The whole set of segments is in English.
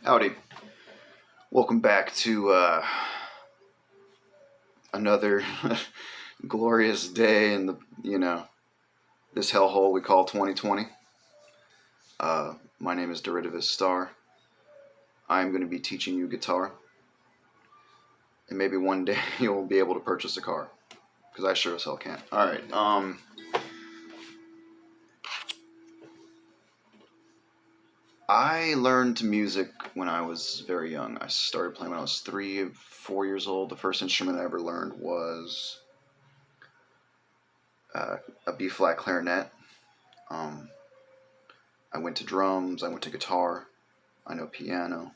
Howdy. Welcome back to another glorious day in this hellhole we call 2020. My name is Derivative Star. I'm going to be teaching you guitar. And maybe one day you'll be able to purchase a car. Because I sure as hell can't. Alright, I learned music when I was very young. I started playing when I was 3, 4 years old. The first instrument I ever learned was a B-flat clarinet. I went to drums, I went to guitar, I know piano,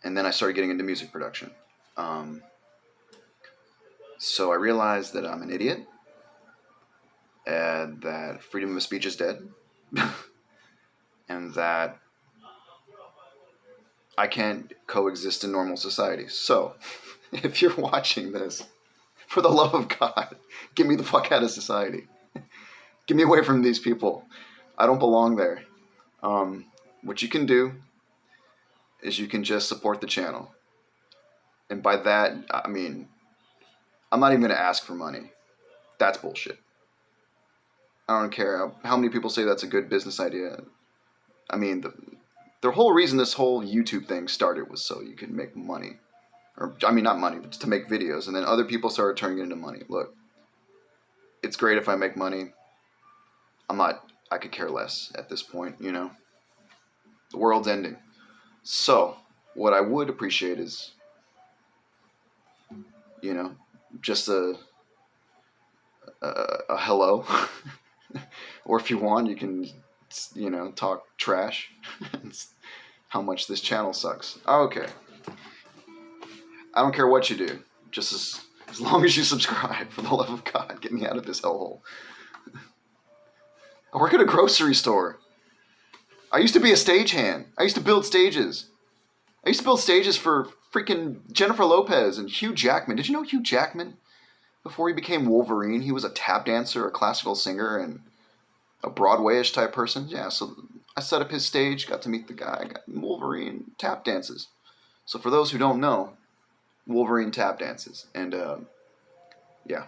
and then I started getting into music production. So I realized that I'm an idiot, and that freedom of speech is dead, and that I can't coexist in normal society. So, if you're watching this, for the love of God, get me the fuck out of society. Get me away from these people. I don't belong there. What you can do is you can just support the channel. And by that, I mean, I'm not even going to ask for money. That's bullshit. I don't care how many people say that's a good business idea. I mean, the whole reason this whole YouTube thing started was so you could make money. Or, I mean, not money, but to make videos. And then other people started turning it into money. Look, it's great if I make money. I could care less at this point, you know. The world's ending. So, what I would appreciate is, you know, just a hello. Or if you want, you can, you know, talk trash. How much this channel sucks. Okay. I don't care what you do. Just as long as you subscribe, for the love of God, get me out of this hellhole. I work at a grocery store. I used to be a stagehand. I used to build stages. I used to build stages for freaking Jennifer Lopez and Hugh Jackman. Did you know Hugh Jackman? Before he became Wolverine, he was a tap dancer, a classical singer, and a Broadway-ish type person. Yeah, so I set up his stage, got to meet the guy, got Wolverine tap dances. So for those who don't know, Wolverine tap dances. And, yeah.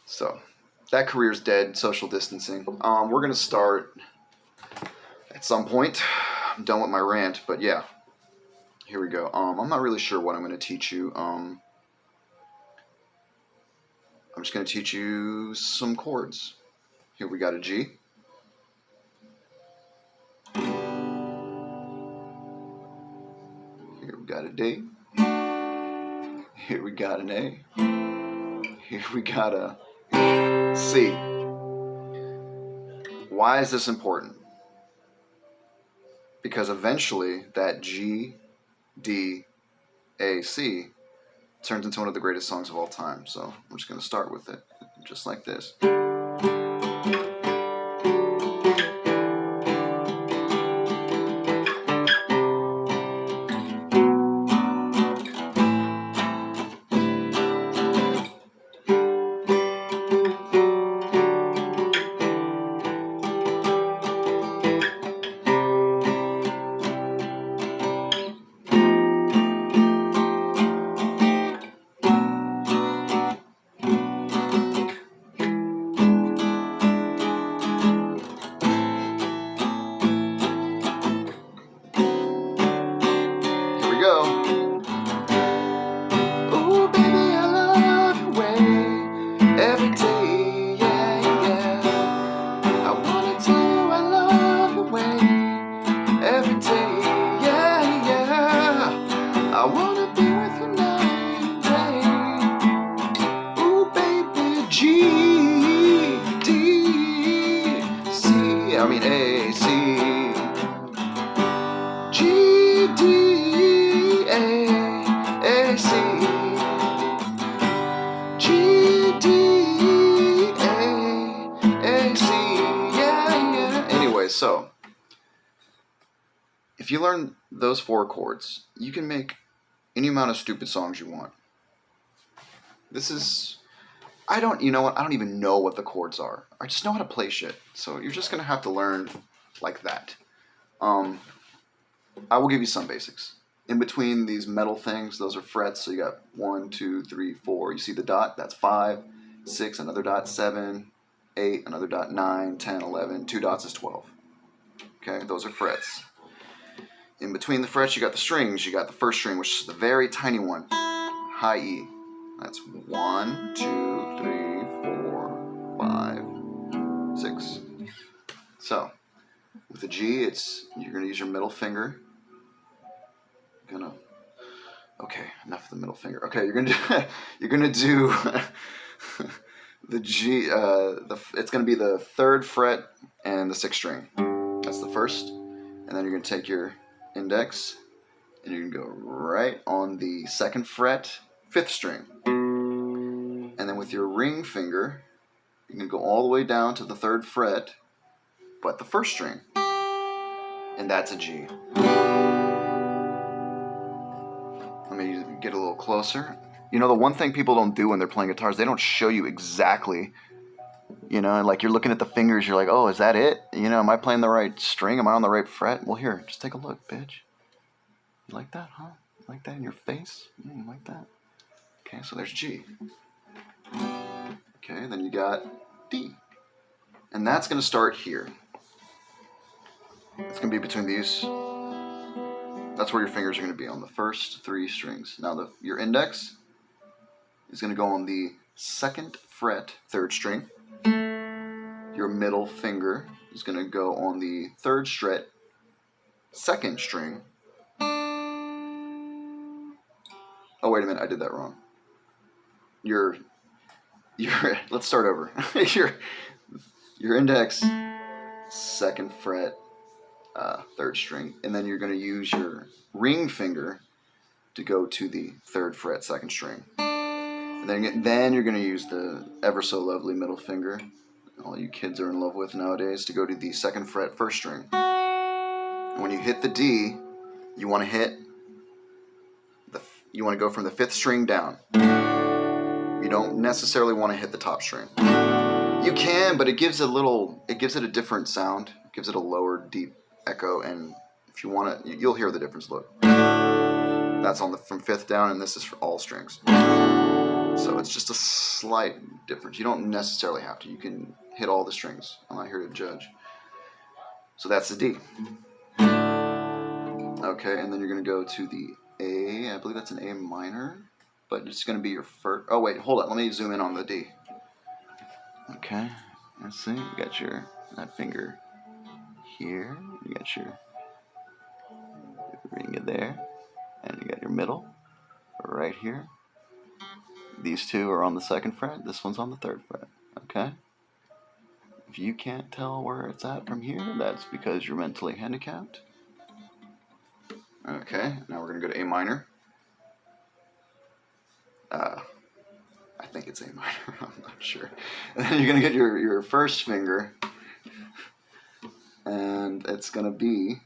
So, that career's dead, social distancing. We're going to start at some point. I'm done with my rant, but yeah. Here we go. I'm not really sure what I'm going to teach you. I'm just going to teach you some chords. Here we got a G. Here we got a D. Here we got an A. Here we got a C. Why is this important? Because eventually that G, D, A, C turns into one of the greatest songs of all time. So I'm just going to start with it, just like this. A, C, G, D, A, C, G, D, A, C, yeah. Anyway, so, if you learn those 4 chords, you can make any amount of stupid songs you want. This is, you know what, I don't even know what the chords are. I just know how to play shit. So you're just going to have to learn like that. I will give you some basics. In between these metal things, those are frets. So you got 1, 2, 3, 4. You see the dot? That's 5. 6, another dot, 7. 8, another dot, 9, 10, 11. 2 dots is 12. Okay, those are frets. In between the frets, you got the strings. You got the first string, which is the very tiny one, high E. That's 1, 2, 3, 4, 5, 6. So with the G, you're gonna use your middle finger. Okay, enough of the middle finger. Okay, you're gonna do the G. It's gonna be the 3rd fret and the 6th string. That's the first, and then you're gonna take your index and you're gonna go right on the 2nd fret, 5th string, and then with your ring finger, you're gonna go all the way down to the 3rd fret, but the 1st string, and that's a G. Let me get a little closer. You know, the one thing people don't do when they're playing guitars, they don't show you exactly, you know, like you're looking at the fingers, you're like, oh, is that it? You know, am I playing the right string? Am I on the right fret? Well, here, just take a look, bitch. You like that, huh? You like that in your face? Yeah, you like that? Okay, so there's G. Okay, then you got D. And that's going to start here. It's going to be between these. That's where your fingers are going to be, on the first 3 strings. Now your index is going to go on the 2nd fret, 3rd string. Your middle finger is going to go on the 3rd fret, 2nd string. Oh, wait a minute, I did that wrong. Let's start over. your index, 2nd fret, 3rd string, and then you're going to use your ring finger to go to the 3rd fret, 2nd string. And then you're going to use the ever so lovely middle finger, all you kids are in love with nowadays, to go to the 2nd fret, 1st string. And when you hit the D, you want to go from the 5th string down. You don't necessarily want to hit the top string. You can, but it gives it a different sound. It gives it a lower, deep echo, and if you want to, you'll hear the difference. Look, that's from 5th down, and this is for all strings. So it's just a slight difference. You don't necessarily have to. You can hit all the strings. I'm not here to judge. So that's the D. Okay, and then you're going to go to the A. I believe that's an A minor, but it's going to be your first. Oh wait, hold on. Let me zoom in on the D. Okay, let's see. You got that finger here. You got your ring there, and you got your middle right here. These two are on the 2nd fret. This one's on the 3rd fret. Okay. If you can't tell where it's at from here, that's because you're mentally handicapped. Okay, now we're going to go to A minor. I think it's A minor, I'm not sure. And then you're going to get your first finger, and it's going to be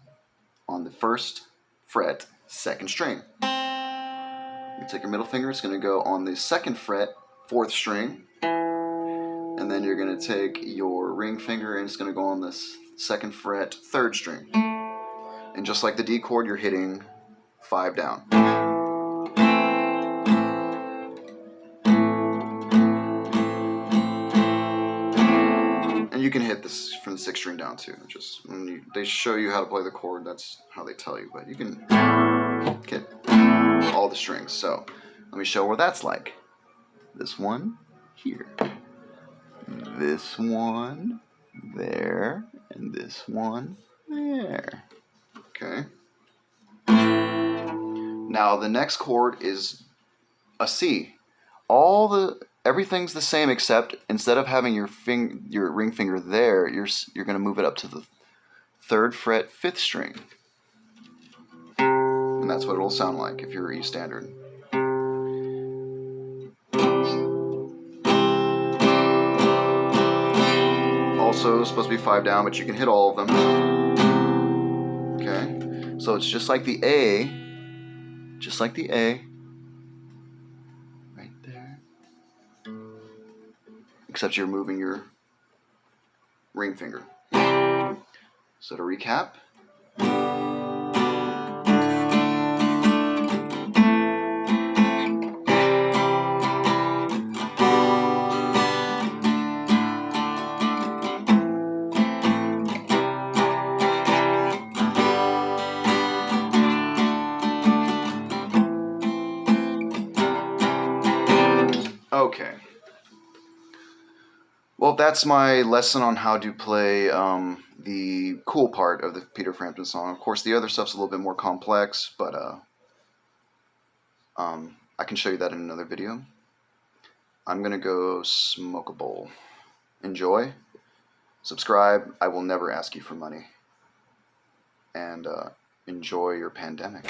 on the 1st fret, 2nd string. You take your middle finger, it's going to go on the 2nd fret, 4th string. And then you're going to take your ring finger, and it's going to go on this 2nd fret, 3rd string. And just like the D chord, you're hitting 5 down. And you can hit this from the 6th string down too. Just they show you how to play the chord, that's how they tell you. But you can hit all the strings. So let me show where that's like. This one here. This one there. And this one there. Okay. Now the next chord is a C. Everything's the same, except instead of having your ring finger there, you're going to move it up to the 3rd fret, 5th string. And that's what it'll sound like if you're E standard. Also supposed to be 5 down, but you can hit all of them. Okay, so it's just like the A, right there, except you're moving your ring finger. So to recap, Well, that's my lesson on how to play the cool part of the Peter Frampton song. Of course, the other stuff's a little bit more complex, but I can show you that in another video. I'm gonna go smoke a bowl. Enjoy. Subscribe. I will never ask you for money. And enjoy your pandemic.